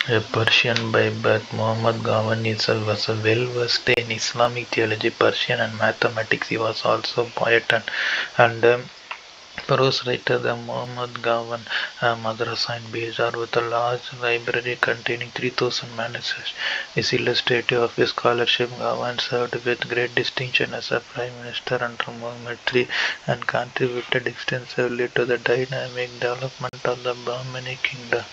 A Persian by birth, Muhammad Gawan himself was well versed in Islamic theology, Persian and mathematics. He was also a poet and prose writer. The Muhammad Gawan Madrasa in Bejar with a large library containing 3,000 manuscripts is illustrative of his scholarship. Gawan served with great distinction as a prime minister under Muhammad III and contributed extensively to the dynamic development of the Bahmani kingdom.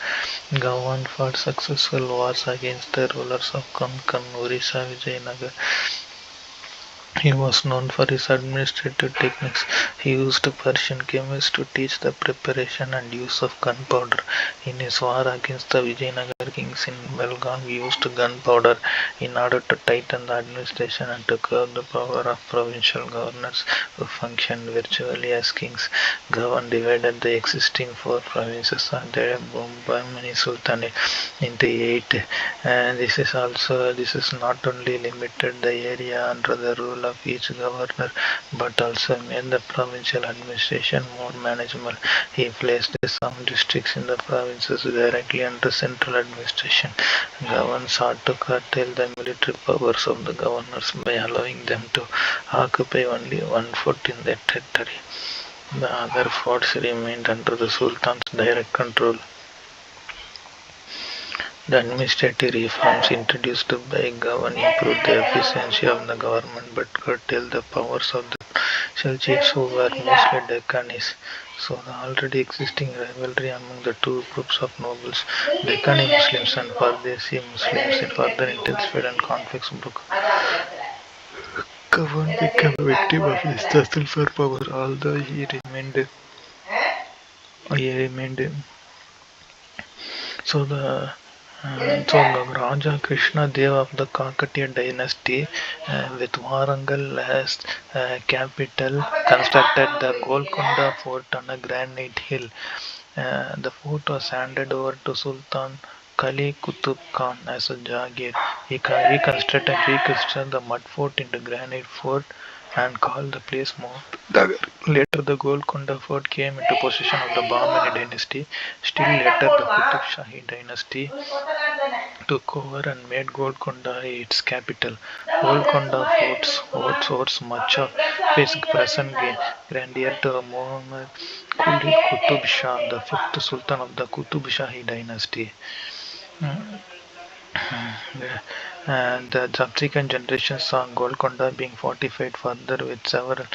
Gawan fought successful wars against the rulers of Konkan, Orissa, Vijayanagar. He was known for his administrative techniques. He used Persian chemists to teach the preparation and use of gunpowder. In his war against the Vijayanagar kings in Belgaum, he used gunpowder in order to tighten the administration and to curb the power of provincial governors who functioned virtually as kings. Gawan divided the existing four provinces of the Bahmani Sultanate into eight. And this is not only limited the area under the rule of each governor, but also made the provincial administration more manageable. He placed some districts in the provinces directly under central administration. Governors sought to curtail the military powers of the governors by allowing them to occupy only one fort in their territory. The other forts remained under the Sultan's direct control. The administrative reforms introduced by Gawan improved the efficiency of the government but curtailed the powers of the provincial chiefs who were mostly Deccanis. So the already existing rivalry among the two groups of nobles, Deccani Muslims and Pardesi Muslims, further intensified and conflicts broke. Gawan became a victim of this tussle for power, although he remained so the Raja Krishna Dev of the Kakatiya dynasty, with Warangal as capital, constructed the Golconda fort on a granite hill. The fort was handed over to Sultan Kali Qutub Khan as a Jagir. He reconstructed the mud fort into granite fort and called the place Mohammedagar. Later, the Golconda fort came into possession of the Bahmani dynasty. Still later, the Qutub Shahi dynasty took over and made Golconda its capital. Golconda forts much of its present grandeur to Muhammad Quli Qutub Shah, the fifth Sultan of the Qutub Shahi dynasty. Mm, and the subsequent generations saw Golconda being fortified further with several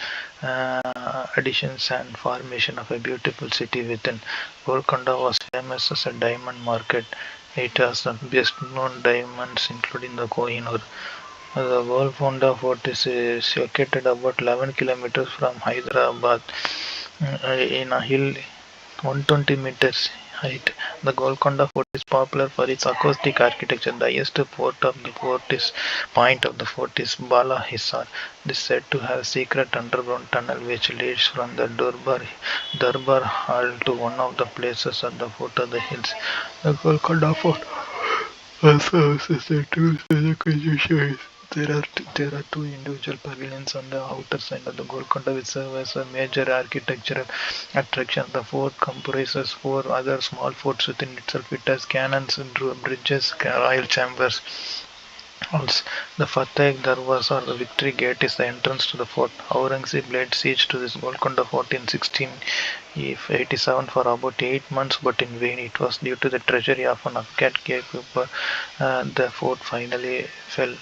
additions and formation of a beautiful city within. Golconda was famous as a diamond market. It has the best known diamonds including the Kohinoor. The Golconda fort is located about 11 kilometers from Hyderabad in a hill 120 meters height. The Golconda Fort is popular for its acoustic architecture. The highest point of the fort is Bala Hisar. This is said to have a secret underground tunnel which leads from the Darbar Hall to one of the places at the foot of the hills. The Golconda Fort also houses the two exhibitions. There are two individual pavilions on the outer side of the Golconda which serve as a major architectural attraction. The fort comprises four other small forts within itself. It has cannons, bridges, royal chambers. Also, the Fateh Darwaza or the Victory Gate is the entrance to the fort. Aurangzeb laid siege to this Golconda fort in 1687 for about 8 months, but in vain. It was due to the treachery of an Afghan gatekeeper the fort finally fell.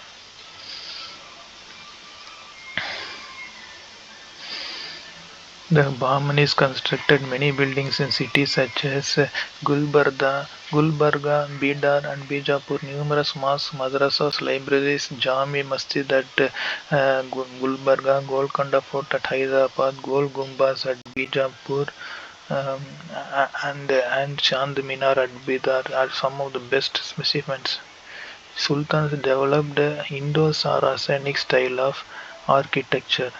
The Bahmanis constructed many buildings in cities such as Gulbarga, Bidar and Bijapur. Numerous mosques, madrasas, libraries, Jami Masjid at Gulbarga, Golconda Fort at Hyderabad, Gol Gumbaz at Bijapur, um, and Chand Minar at Bidar are some of the best specimens. Sultans developed the Indo-Saracenic style of architecture.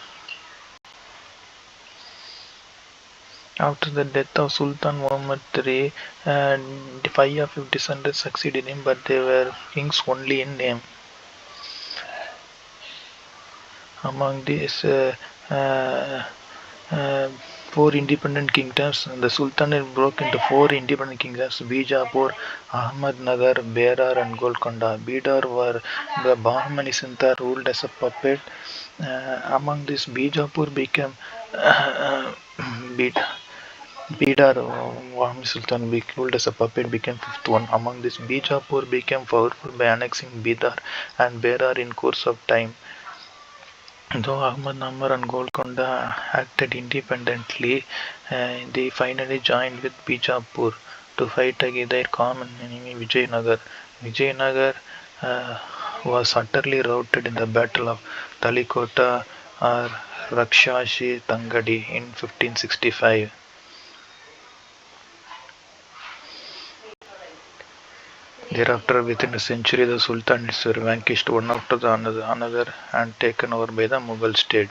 After the death of Sultan Muhammad III, five of his descendants succeeded him, but they were kings only in name. Among these, uh, uh, four independent kingdoms. The Sultanate broke into four independent kingdoms: Bijapur, Ahmednagar, Berar, and Golconda. Bidar were the Bahmani Sinta ruled as a puppet. Among this, Bijapur became Bid. Bidar, Wahmi Sultan, ruled as a puppet, became fifth one. Among this, Bijapur became powerful by annexing Bidar and Berar in course of time. Though Ahmednagar and Golconda acted independently, they finally joined with Bijapur to fight against their common enemy Vijayanagar. Vijayanagar uh, was utterly routed in the Battle of Talikotta or Rakshashi-Tangadi in 1565. Thereafter, within a century, the sultanates were vanquished one after the another and taken over by the Mughal state.